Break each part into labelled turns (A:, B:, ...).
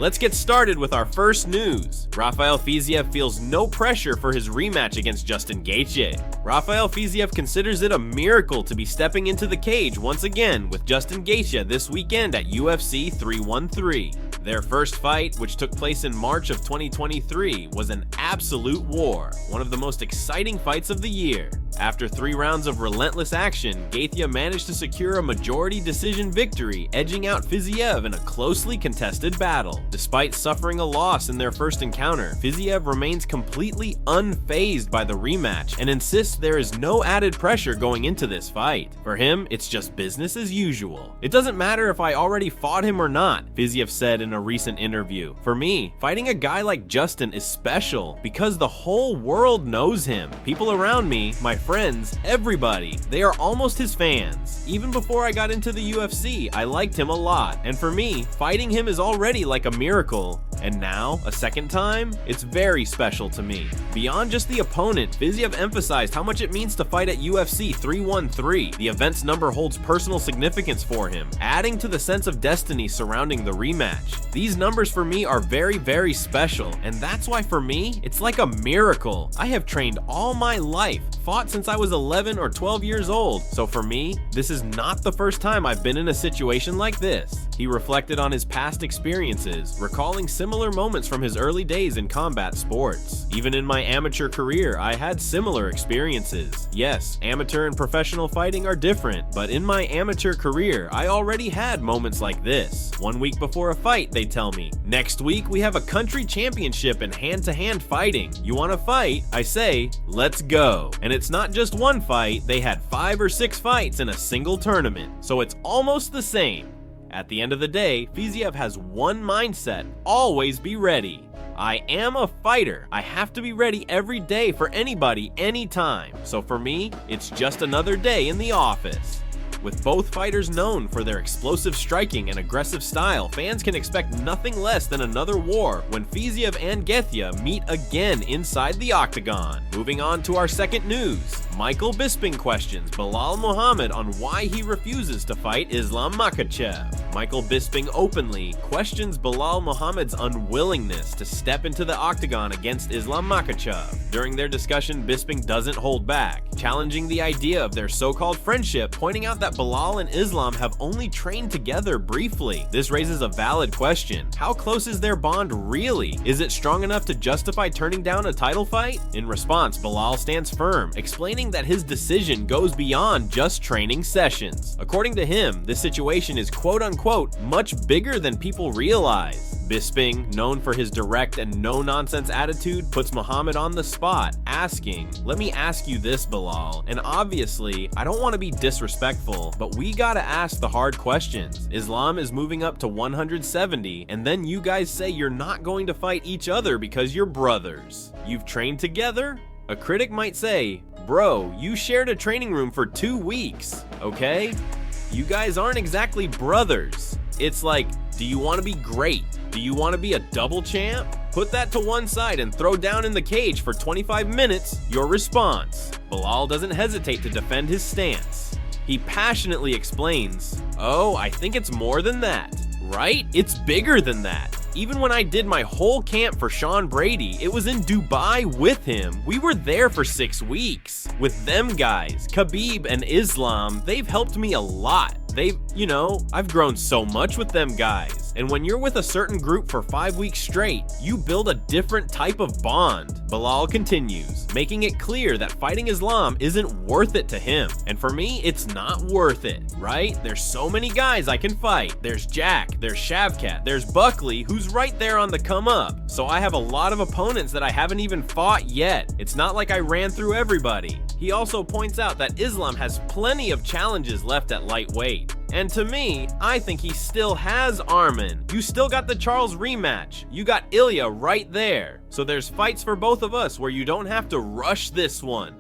A: Let's get started with our first news. Rafael Fiziev feels no pressure for his rematch against Justin Gaethje. Rafael Fiziev considers it a miracle to be stepping into the cage once again with Justin Gaethje this weekend at UFC 313. Their first fight, which took place in March of 2023, was an absolute war, one of the most exciting fights of the year. After 3 rounds of relentless action, Gaethje managed to secure a majority decision victory, edging out Fiziev in a closely contested battle. Despite suffering a loss in their first encounter, Fiziev remains completely unfazed by the rematch and insists there is no added pressure going into this fight. For him, it's just business as usual. "It doesn't matter if I already fought him or not," Fiziev said in a recent interview. "For me, fighting a guy like Justin is special because the whole world knows him. People around me, my friends, everybody, they are almost his fans. Even before I got into the UFC, I liked him a lot, and for me, fighting him is already like a miracle. And now, a second time, it's very special to me." Beyond just the opponent, Fiziev emphasized how much it means to fight at UFC 313. The event's number holds personal significance for him, adding to the sense of destiny surrounding the rematch. "These numbers for me are very, very special, and that's why for me, it's like a miracle. I have trained all my life, fought since I was 11 or 12 years old, so for me, this is not the first time I've been in a situation like this." He reflected on his past experiences, recalling similar moments from his early days in combat sports. "Even in my amateur career, I had similar experiences. Yes, amateur and professional fighting are different, but in my amateur career, I already had moments like this. 1 week before a fight, they tell me, 'Next week, we have a country championship in hand-to-hand fighting. You want to fight?' I say, 'Let's go.' And it's not just one fight, they had 5 or 6 fights in a single tournament. So it's almost the same." At the end of the day, Fiziev has one mindset: always be ready. "I am a fighter. I have to be ready every day for anybody, anytime. So for me, it's just another day in the office." With both fighters known for their explosive striking and aggressive style, fans can expect nothing less than another war when Fiziev and Gaethje meet again inside the octagon. Moving on to our second news. Michael Bisping questions Belal Muhammad on why he refuses to fight Islam Makhachev. Michael Bisping openly questions Belal Muhammad's unwillingness to step into the octagon against Islam Makhachev. During their discussion, Bisping doesn't hold back, challenging the idea of their so-called friendship, pointing out that Belal and Islam have only trained together briefly. This raises a valid question. How close is their bond really? Is it strong enough to justify turning down a title fight? In response, Belal stands firm, explaining that his decision goes beyond just training sessions. According to him, this situation is quote-unquote much bigger than people realize. Bisping, known for his direct and no-nonsense attitude, puts Muhammad on the spot, asking, "Let me ask you this, Belal, and obviously, I don't want to be disrespectful, but we gotta ask the hard questions. Islam is moving up to 170, and then you guys say you're not going to fight each other because you're brothers. You've trained together?" A critic might say, "Bro, you shared a training room for 2 weeks, okay? You guys aren't exactly brothers." It's like, do you want to be great? Do you want to be a double champ? Put that to one side and throw down in the cage for 25 minutes, your response. Belal doesn't hesitate to defend his stance. He passionately explains, "Oh, I think it's more than that, right? It's bigger than that. Even when I did my whole camp for Sean Brady, it was in Dubai with him. We were there for 6 weeks. With them guys, Khabib and Islam, they've helped me a lot. I've grown so much with them guys. And when you're with a certain group for 5 weeks straight, you build a different type of bond." Belal continues, making it clear that fighting Islam isn't worth it to him. And for me, it's not worth it, right? There's so many guys I can fight. There's Jack, there's Shavkat, there's Buckley, who's right there on the come up. So I have a lot of opponents that I haven't even fought yet. It's not like I ran through everybody. He also points out that Islam has plenty of challenges left at lightweight. And to me, I think he still has Arman. You still got the Charles rematch. You got Ilya right there. So there's fights for both of us where you don't have to rush this one.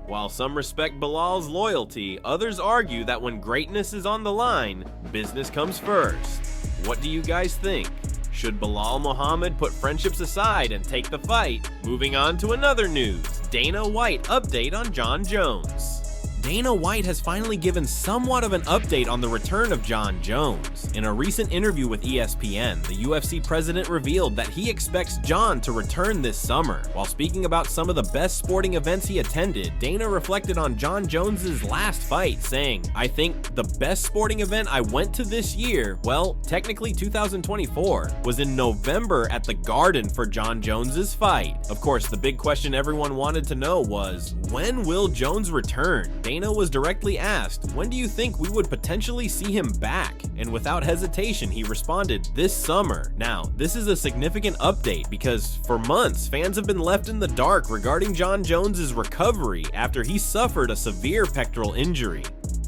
A: While some respect Belal's loyalty, others argue that when greatness is on the line, business comes first. What do you guys think? Should Belal Muhammad put friendships aside and take the fight? Moving on to another news. Dana White update on Jon Jones. Dana White has finally given somewhat of an update on the return of Jon Jones. In a recent interview with ESPN, the UFC president revealed that he expects Jon to return this summer. While speaking about some of the best sporting events he attended, Dana reflected on Jon Jones's last fight, saying, "I think the best sporting event I went to this year, well, technically 2024, was in November at the Garden for Jon Jones's fight." Of course, the big question everyone wanted to know was, when will Jones return? Dana was directly asked, "When do you think we would potentially see him back?" And without hesitation, he responded, "This summer." Now, this is a significant update because for months, fans have been left in the dark regarding Jon Jones's recovery after he suffered a severe pectoral injury.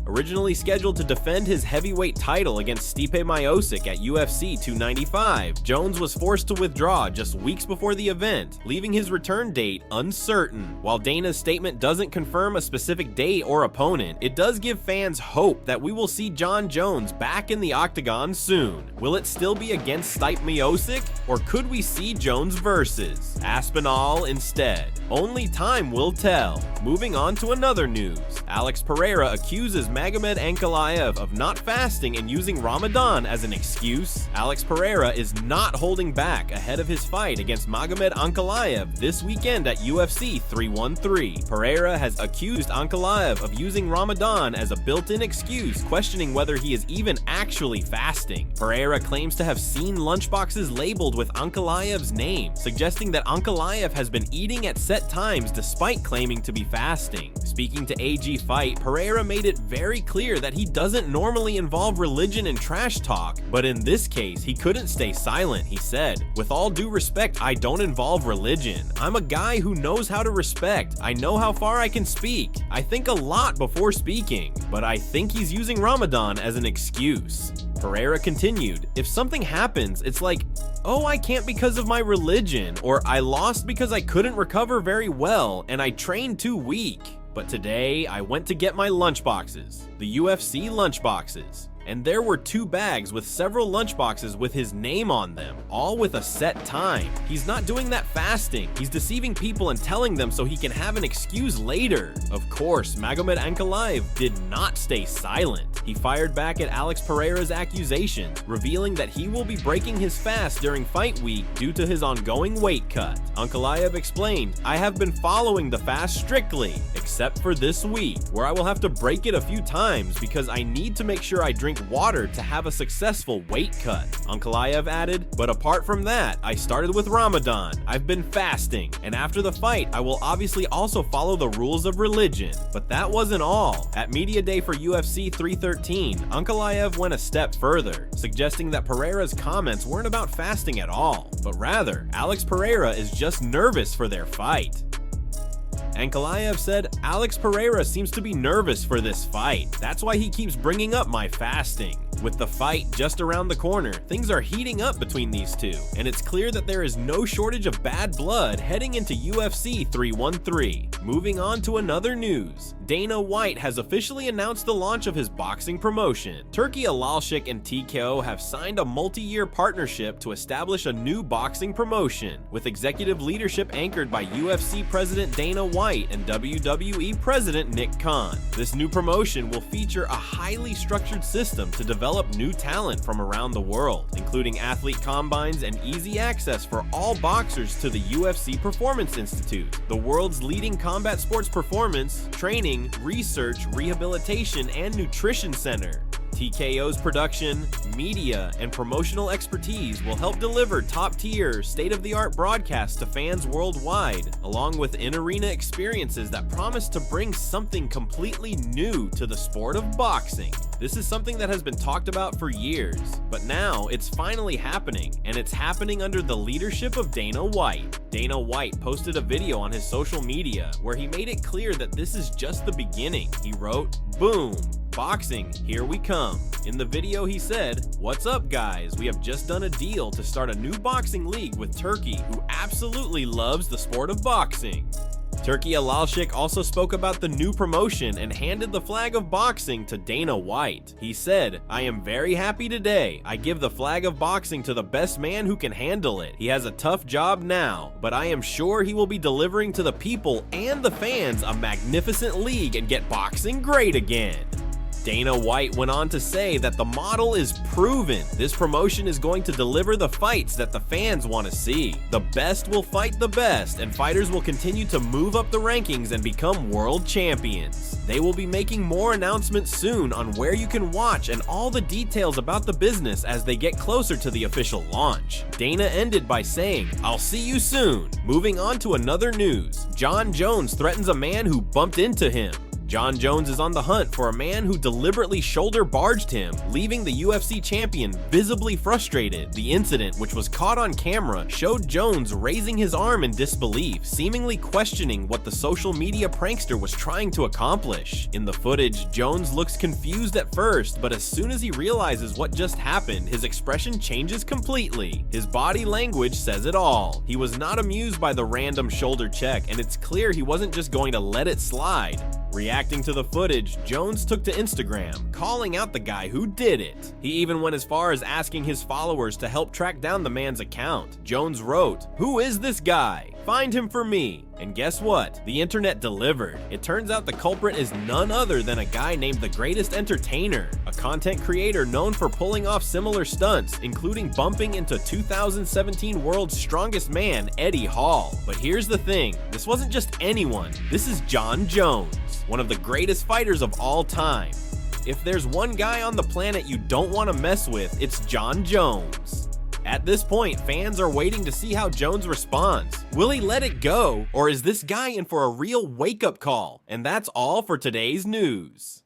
A: Originally scheduled to defend his heavyweight title against Stipe Miocic at UFC 295, Jones was forced to withdraw just weeks before the event, leaving his return date uncertain. While Dana's statement doesn't confirm a specific date or opponent, it does give fans hope that we will see Jon Jones back in the octagon soon. Will it still be against Stipe Miocic, or could we see Jones versus Aspinall instead? Only time will tell. Moving on to another news. Alex Pereira accuses Magomed Ankalaev of not fasting and using Ramadan as an excuse. Alex Pereira is not holding back ahead of his fight against Magomed Ankalaev this weekend at UFC 313. Pereira has accused Ankalaev of using Ramadan as a built-in excuse, questioning whether he is even actually fasting. Pereira claims to have seen lunchboxes labeled with Ankalaev's name, suggesting that Ankalaev has been eating at set times despite claiming to be fasting. Speaking to AG Fight, Pereira made it very clear that he doesn't normally involve religion and trash talk, but in this case, he couldn't stay silent. He said, "With all due respect, I don't involve religion. I'm a guy who knows how to respect. I know how far I can speak. I think a lot before speaking, but I think he's using Ramadan as an excuse." Pereira continued, "If something happens, it's like, oh, I can't because of my religion, or I lost because I couldn't recover very well and I trained too weak. But today, I went to get my lunchboxes, the UFC lunchboxes. And there were 2 bags with several lunchboxes with his name on them, all with a set time. He's not doing that fasting. He's deceiving people and telling them so he can have an excuse later." Of course, Magomed Ankalaev did not stay silent. He fired back at Alex Pereira's accusations, revealing that he will be breaking his fast during fight week due to his ongoing weight cut. Ankalaev explained, "I have been following the fast strictly, except for this week, where I will have to break it a few times because I need to make sure I drink water to have a successful weight cut." Ankalaev added, "But apart from that, I started with Ramadan. I've been fasting, and after the fight, I will obviously also follow the rules of religion." But that wasn't all. At Media Day for UFC 313, Ankalaev went a step further, suggesting that Pereira's comments weren't about fasting at all, but rather, Alex Pereira is just nervous for their fight. Ankalaev said, "Alex Pereira seems to be nervous for this fight. That's why he keeps bringing up my fasting. With the fight just around the corner, things are heating up between these two, and it's clear that there is no shortage of bad blood heading into UFC 313. Moving on to another news. Dana White has officially announced the launch of his boxing promotion. Turki Alalshik and TKO have signed a multi-year partnership to establish a new boxing promotion, with executive leadership anchored by UFC President Dana White and WWE President Nick Khan. This new promotion will feature a highly structured system to develop new talent from around the world, including athlete combines and easy access for all boxers to the UFC Performance Institute, the world's leading combat sports performance, training, research, rehabilitation, and nutrition center. TKO's production, media, and promotional expertise will help deliver top-tier, state-of-the-art broadcasts to fans worldwide, along with in-arena experiences that promise to bring something completely new to the sport of boxing. This is something that has been talked about for years, but now it's finally happening, and it's happening under the leadership of Dana White. Dana White posted a video on his social media where he made it clear that this is just the beginning. He wrote, "Boom. Boxing, here we come." In the video he said, "What's up guys, we have just done a deal to start a new boxing league with Turkey, who absolutely loves the sport of boxing." Turki Alalshik also spoke about the new promotion and handed the flag of boxing to Dana White. He said, "I am very happy today. I give the flag of boxing to the best man who can handle it. He has a tough job now, but I am sure he will be delivering to the people and the fans a magnificent league and get boxing great again." Dana White went on to say that the model is proven. This promotion is going to deliver the fights that the fans want to see. The best will fight the best, and fighters will continue to move up the rankings and become world champions. They will be making more announcements soon on where you can watch and all the details about the business as they get closer to the official launch. Dana ended by saying, "I'll see you soon." Moving on to another news. Jon Jones threatens a man who bumped into him. Jon Jones is on the hunt for a man who deliberately shoulder barged him, leaving the UFC champion visibly frustrated. The incident, which was caught on camera, showed Jones raising his arm in disbelief, seemingly questioning what the social media prankster was trying to accomplish. In the footage, Jones looks confused at first, but as soon as he realizes what just happened, his expression changes completely. His body language says it all. He was not amused by the random shoulder check, and it's clear he wasn't just going to let it slide. Reacting to the footage, Jones took to Instagram, calling out the guy who did it. He even went as far as asking his followers to help track down the man's account. Jones wrote, "Who is this guy? Find him for me." And guess what? The internet delivered. It turns out the culprit is none other than a guy named The Greatest Entertainer, a content creator known for pulling off similar stunts, including bumping into 2017 World's Strongest Man, Eddie Hall. But here's the thing, this wasn't just anyone, this is Jon Jones, one of the greatest fighters of all time. If there's one guy on the planet you don't want to mess with, it's Jon Jones. At this point, fans are waiting to see how Jones responds. Will he let it go, or is this guy in for a real wake-up call? And that's all for today's news.